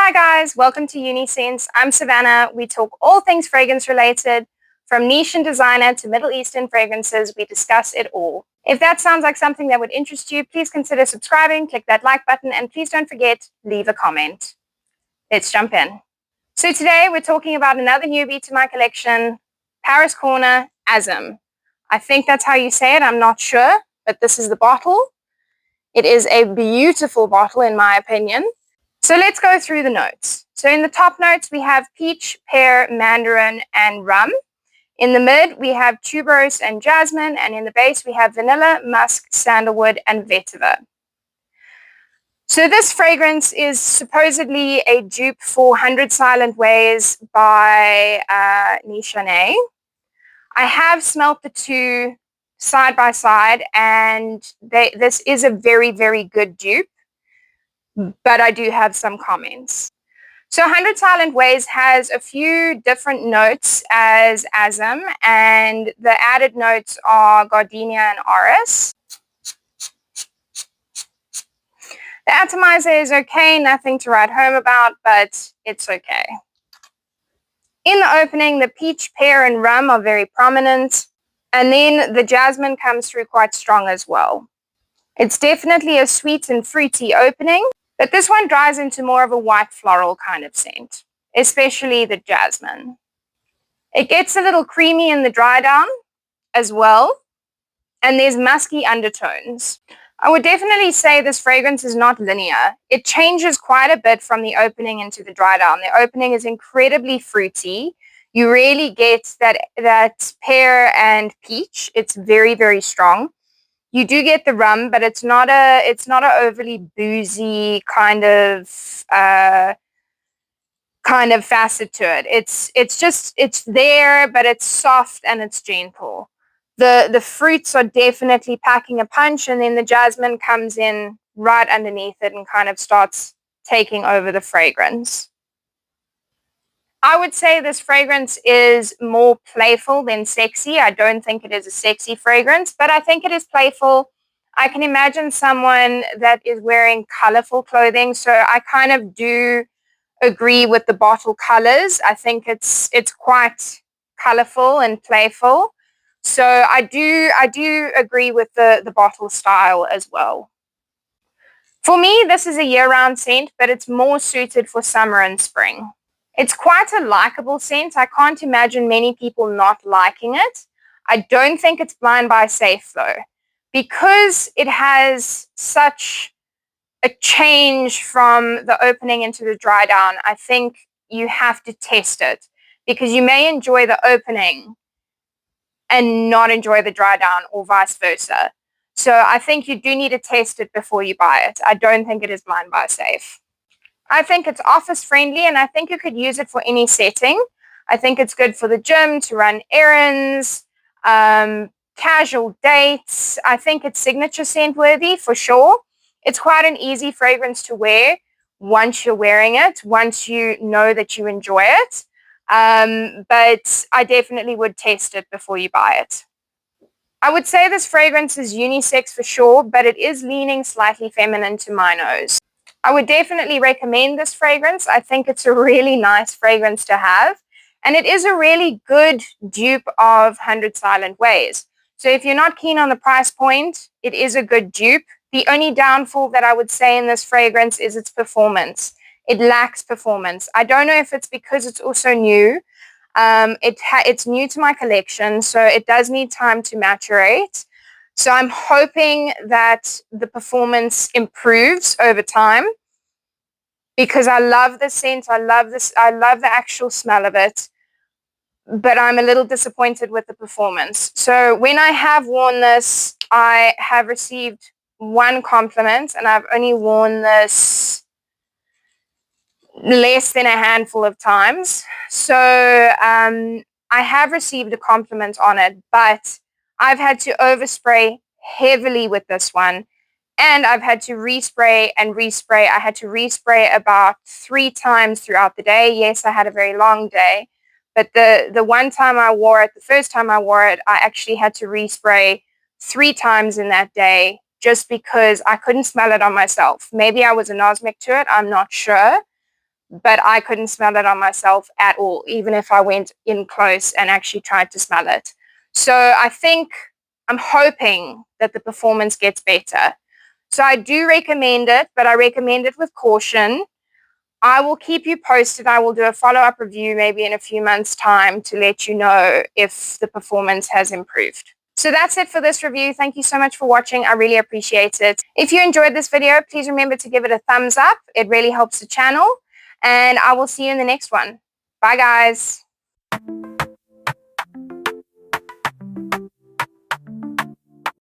Hi guys, welcome to Unisense. I'm Savannah. We talk all things fragrance related. From niche and designer to Middle Eastern fragrances, we discuss it all. If that sounds like something that would interest you, please consider subscribing, click that like button, and please don't forget, leave a comment. Let's jump in. So today we're talking about another newbie to my collection, Paris Corner AZM. I think that's how you say it, I'm not sure, but this is the bottle. It is a beautiful bottle in my opinion. So let's go through the notes. So in the top notes, we have peach, pear, mandarin, and rum. In the mid, we have tuberose and jasmine. And in the base, we have vanilla, musk, sandalwood, and vetiver. So this fragrance is supposedly a dupe for 100 Silent Ways by Nishane. I have smelt the two side by side, and this is a very, very good dupe. But I do have some comments. So 100 Silent Ways has a few different notes as AZM, and the added notes are gardenia and orris. The atomizer is okay, nothing to write home about, but it's okay. In the opening, the peach, pear, and rum are very prominent, and then the jasmine comes through quite strong as well. It's definitely a sweet and fruity opening. But this one dries into more of a white floral kind of scent, especially the jasmine. It gets a little creamy in the dry down as well, and there's musky undertones. I would definitely say this fragrance is not linear. It changes quite a bit from the opening into the dry down. The opening is incredibly fruity. You really get that pear and peach. It's very, very strong. You do get the rum, but it's not a overly boozy kind of facet to it. It's there, but it's soft and it's gentle. The fruits are definitely packing a punch, and then the jasmine comes in right underneath it and kind of starts taking over the fragrance. I would say this fragrance is more playful than sexy. I don't think it is a sexy fragrance, but I think it is playful. I can imagine someone that is wearing colorful clothing, so I kind of do agree with the bottle colors. I think it's quite colorful and playful. So I do agree with the bottle style as well. For me, this is a year-round scent, but it's more suited for summer and spring. It's quite a likable scent. I can't imagine many people not liking it. I don't think it's blind buy safe though, because it has such a change from the opening into the dry down. I think you have to test it, because you may enjoy the opening and not enjoy the dry down, or vice versa. So I think you do need to test it before you buy it. I don't think it is blind buy safe. I think it's office friendly, and I think you could use it for any setting. I think it's good for the gym, to run errands, casual dates. I think it's signature scent worthy for sure. It's quite an easy fragrance to wear once you're wearing it, once you know that you enjoy it. But I definitely would test it before you buy it. I would say this fragrance is unisex for sure, but it is leaning slightly feminine to my nose. I would definitely recommend this fragrance. I think it's a really nice fragrance to have. And it is a really good dupe of 100 Silent Ways. So if you're not keen on the price point, it is a good dupe. The only downfall that I would say in this fragrance is its performance. It lacks performance. I don't know if it's because it's also new. It's new to my collection, so it does need time to maturate. So I'm hoping that the performance improves over time, because I love the scent. I love the actual smell of it, but I'm a little disappointed with the performance. So when I have worn this, I have received one compliment, and I've only worn this less than a handful of times. So I have received a compliment on it, but I've had to overspray heavily with this one, and I've had to respray and respray. I had to respray about 3 times throughout the day. Yes, I had a very long day, but the one time I wore it, the first time I wore it, I actually had to respray 3 times in that day, just because I couldn't smell it on myself. Maybe I was anosmic to it, I'm not sure. but I couldn't smell it on myself at all, even if I went in close and actually tried to smell it. So I'm hoping that the performance gets better. So I do recommend it, but I recommend it with caution. I will keep you posted. I will do a follow-up review maybe in a few months' time to let you know if the performance has improved. So that's it for this review. Thank you so much for watching. I really appreciate it. If you enjoyed this video, please remember to give it a thumbs up. It really helps the channel. And I will see you in the next one. Bye, guys.